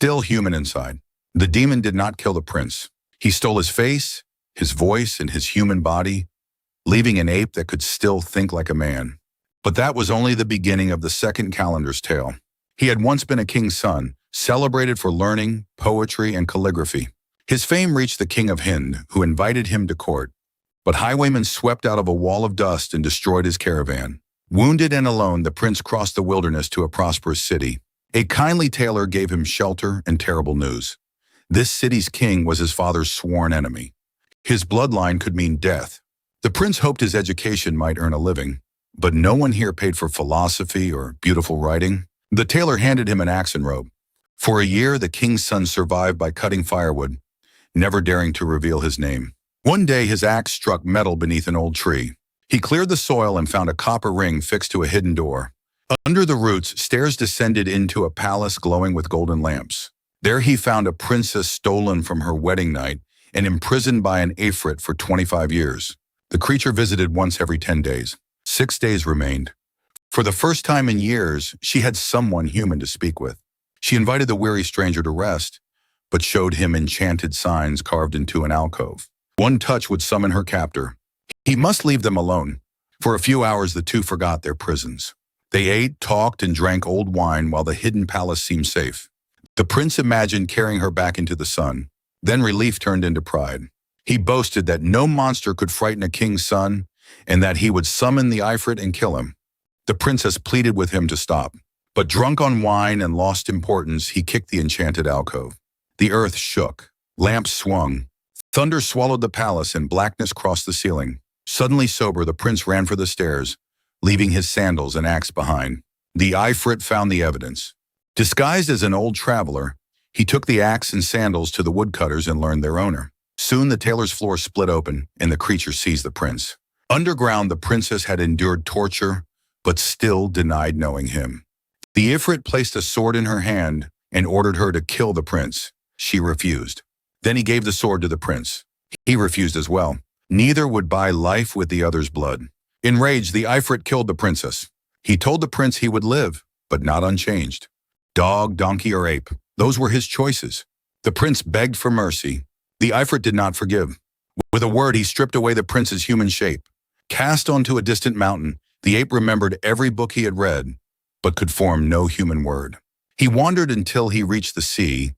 still human inside. The demon did not kill the prince. He stole his face, his voice, and his human body, leaving an ape that could still think like a man. But that was only the beginning of the second Kalandar's tale. He had once been a king's son, celebrated for learning, poetry, and calligraphy. His fame reached the king of Hind, who invited him to court. But highwaymen swept out of a wall of dust and destroyed his caravan. Wounded and alone, the prince crossed the wilderness to a prosperous city. A kindly tailor gave him shelter and terrible news. This city's king was his father's sworn enemy. His bloodline could mean death. The prince hoped his education might earn a living, but no one here paid for philosophy or beautiful writing. The tailor handed him an axe and rope. For a year, the king's son survived by cutting firewood, never daring to reveal his name. One day, his axe struck metal beneath an old tree. He cleared the soil and found a copper ring fixed to a hidden door. Under the roots, stairs descended into a palace glowing with golden lamps. There he found a princess stolen from her wedding night and imprisoned by an ifrit for 25 years. The creature visited once every 10 days. 6 days remained. For the first time in years, she had someone human to speak with. She invited the weary stranger to rest, but showed him enchanted signs carved into an alcove. One touch would summon her captor. He must leave them alone. For a few hours, the two forgot their prisons. They ate, talked, and drank old wine while the hidden palace seemed safe. The prince imagined carrying her back into the sun. Then relief turned into pride. He boasted that no monster could frighten a king's son and that he would summon the ifrit and kill him. The princess pleaded with him to stop. But drunk on wine and lost importance, he kicked the enchanted alcove. The earth shook. Lamps swung. Thunder swallowed the palace and blackness crossed the ceiling. Suddenly sober, the prince ran for the stairs, leaving his sandals and axe behind. The ifrit found the evidence. Disguised as an old traveler, he took the axe and sandals to the woodcutters and learned their owner. Soon the tailor's floor split open and the creature seized the prince. Underground, the princess had endured torture, but still denied knowing him. The ifrit placed a sword in her hand and ordered her to kill the prince. She refused. Then he gave the sword to the prince. He refused as well. Neither would buy life with the other's blood. Enraged, the ifrit killed the princess. He told the prince he would live, but not unchanged. Dog, donkey, or ape, those were his choices. The prince begged for mercy. The ifrit did not forgive. With a word, he stripped away the prince's human shape. Cast onto a distant mountain, the ape remembered every book he had read, but could form no human word. He wandered until he reached the sea,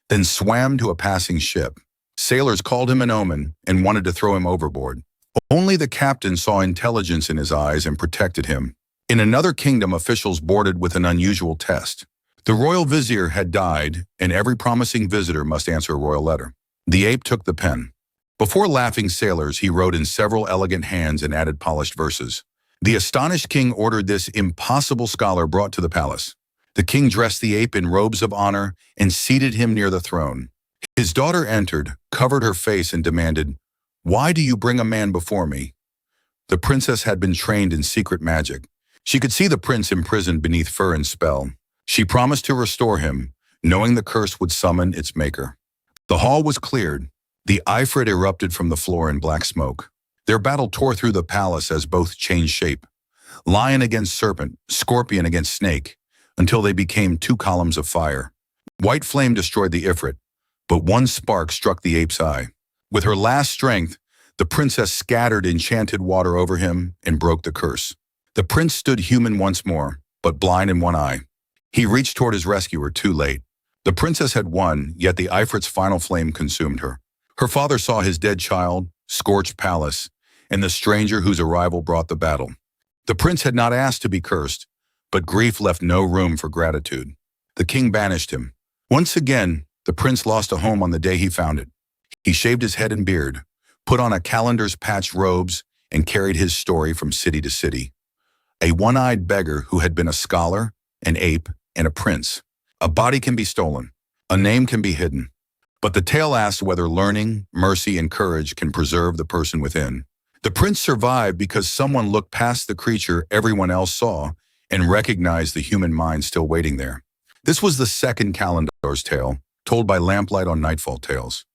then swam to a passing ship. Sailors called him an omen and wanted to throw him overboard. Only the captain saw intelligence in his eyes and protected him. In another kingdom, officials boarded with an unusual test. The royal vizier had died, and every promising visitor must answer a royal letter. The ape took the pen. Before laughing sailors, he wrote in several elegant hands and added polished verses. The astonished king ordered this impossible scholar brought to the palace. The king dressed the ape in robes of honor and seated him near the throne. His daughter entered, covered her face, and demanded, "Why do you bring a man before me?" The princess had been trained in secret magic. She could see the prince imprisoned beneath fur and spell. She promised to restore him, knowing the curse would summon its maker. The hall was cleared. The ifrit erupted from the floor in black smoke. Their battle tore through the palace as both changed shape. Lion against serpent, scorpion against snake, until they became two columns of fire. White flame destroyed the ifrit, but one spark struck the ape's eye. With her last strength, the princess scattered enchanted water over him and broke the curse. The prince stood human once more, but blind in one eye. He reached toward his rescuer too late. The princess had won, yet the ifrit's final flame consumed her. Her father saw his dead child, scorched palace, and the stranger whose arrival brought the battle. The prince had not asked to be cursed, but grief left no room for gratitude. The king banished him. Once again, the prince lost a home on the day he found it. He shaved his head and beard, put on a Kalandar's patched robes, and carried his story from city to city. A one-eyed beggar who had been a scholar, an ape, and a prince. A body can be stolen. A name can be hidden. But the tale asks whether learning, mercy, and courage can preserve the person within. The prince survived because someone looked past the creature everyone else saw and recognized the human mind still waiting there. This was the second Kalandar's tale, told by lamplight on Nightfall Tales.